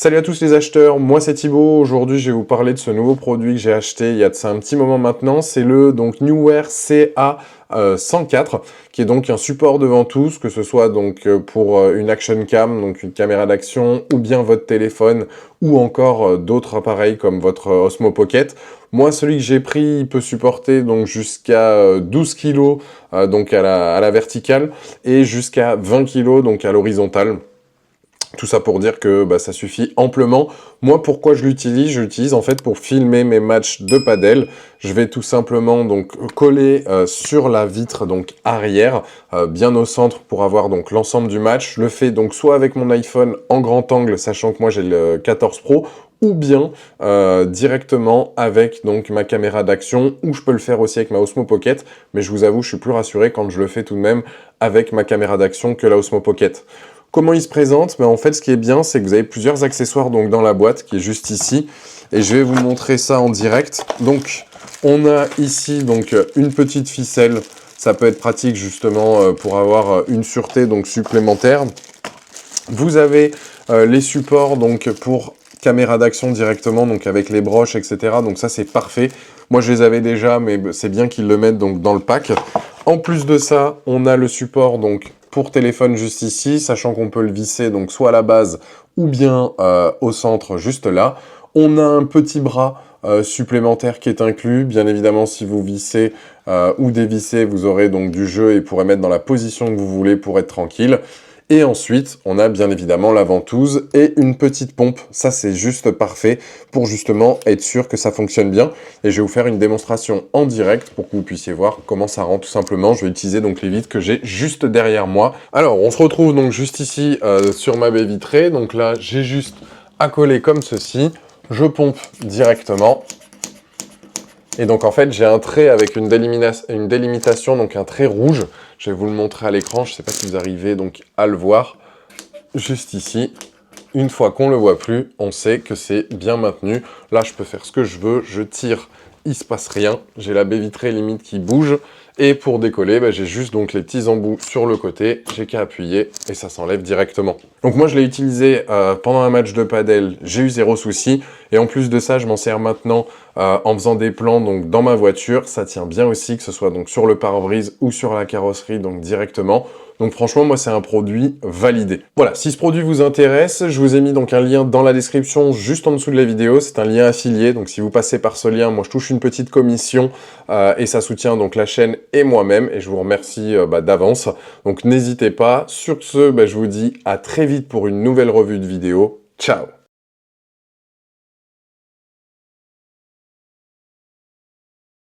Salut à tous les acheteurs, moi c'est Thibaut. Aujourd'hui je vais vous parler de ce nouveau produit que j'ai acheté il y a de ça un petit moment maintenant. C'est le Neewer CA104 qui est donc un support de ventouse, que ce soit donc pour une action cam, donc une caméra d'action, ou bien votre téléphone, ou encore d'autres appareils comme votre Osmo Pocket. Moi celui que j'ai pris il peut supporter donc jusqu'à 12 kg donc à la verticale et jusqu'à 20 kg donc à l'horizontale. Tout ça pour dire que ça suffit amplement. Moi, pourquoi je l'utilise? Je l'utilise en fait pour filmer mes matchs de padel. Je vais tout simplement donc coller sur la vitre donc arrière, bien au centre pour avoir donc l'ensemble du match. Je le fais donc soit avec mon iPhone en grand angle, sachant que moi j'ai le 14 Pro, ou bien directement avec donc ma caméra d'action, ou je peux le faire aussi avec ma Osmo Pocket, mais je vous avoue, je suis plus rassuré quand je le fais tout de même avec ma caméra d'action que la Osmo Pocket. Comment il se présente? En fait, ce qui est bien, c'est que vous avez plusieurs accessoires donc, dans la boîte, qui est juste ici. Et je vais vous montrer ça en direct. Donc, on a ici donc, une petite ficelle. Ça peut être pratique justement pour avoir une sûreté donc, supplémentaire. Vous avez les supports donc, pour caméra d'action directement, donc avec les broches, etc. Donc ça, c'est parfait. Moi, je les avais déjà, mais c'est bien qu'ils le mettent donc, dans le pack. En plus de ça, on a le support donc pour téléphone juste ici, sachant qu'on peut le visser donc soit à la base ou bien au centre juste là. On a un petit bras supplémentaire qui est inclus. Bien évidemment, si vous vissez ou dévissez, vous aurez donc du jeu et pourrez mettre dans la position que vous voulez pour être tranquille. Et ensuite, on a bien évidemment la ventouse et une petite pompe. Ça, c'est juste parfait pour justement être sûr que ça fonctionne bien. Et je vais vous faire une démonstration en direct pour que vous puissiez voir comment ça rend tout simplement. Je vais utiliser donc les vitres que j'ai juste derrière moi. Alors, on se retrouve donc juste ici sur ma baie vitrée. Donc là, j'ai juste à coller comme ceci. Je pompe directement. Et donc en fait, j'ai un trait avec une délimitation, donc un trait rouge. Je vais vous le montrer à l'écran, je ne sais pas si vous arrivez donc à le voir. Juste ici, une fois qu'on ne le voit plus, on sait que c'est bien maintenu. Là, je peux faire ce que je veux, je tire, il ne se passe rien. J'ai la baie vitrée limite qui bouge. Et pour décoller, j'ai juste donc les petits embouts sur le côté, j'ai qu'à appuyer et ça s'enlève directement. Donc moi je l'ai utilisé pendant un match de padel, j'ai eu zéro souci. Et en plus de ça, je m'en sers maintenant en faisant des plans donc dans ma voiture. Ça tient bien aussi, que ce soit donc sur le pare-brise ou sur la carrosserie donc directement. Donc franchement, moi, c'est un produit validé. Voilà, si ce produit vous intéresse, je vous ai mis donc un lien dans la description, juste en dessous de la vidéo. C'est un lien affilié, donc si vous passez par ce lien, moi, je touche une petite commission et ça soutient donc la chaîne et moi-même. Et je vous remercie d'avance. Donc n'hésitez pas. Sur ce, je vous dis à très vite pour une nouvelle revue de vidéo. Ciao!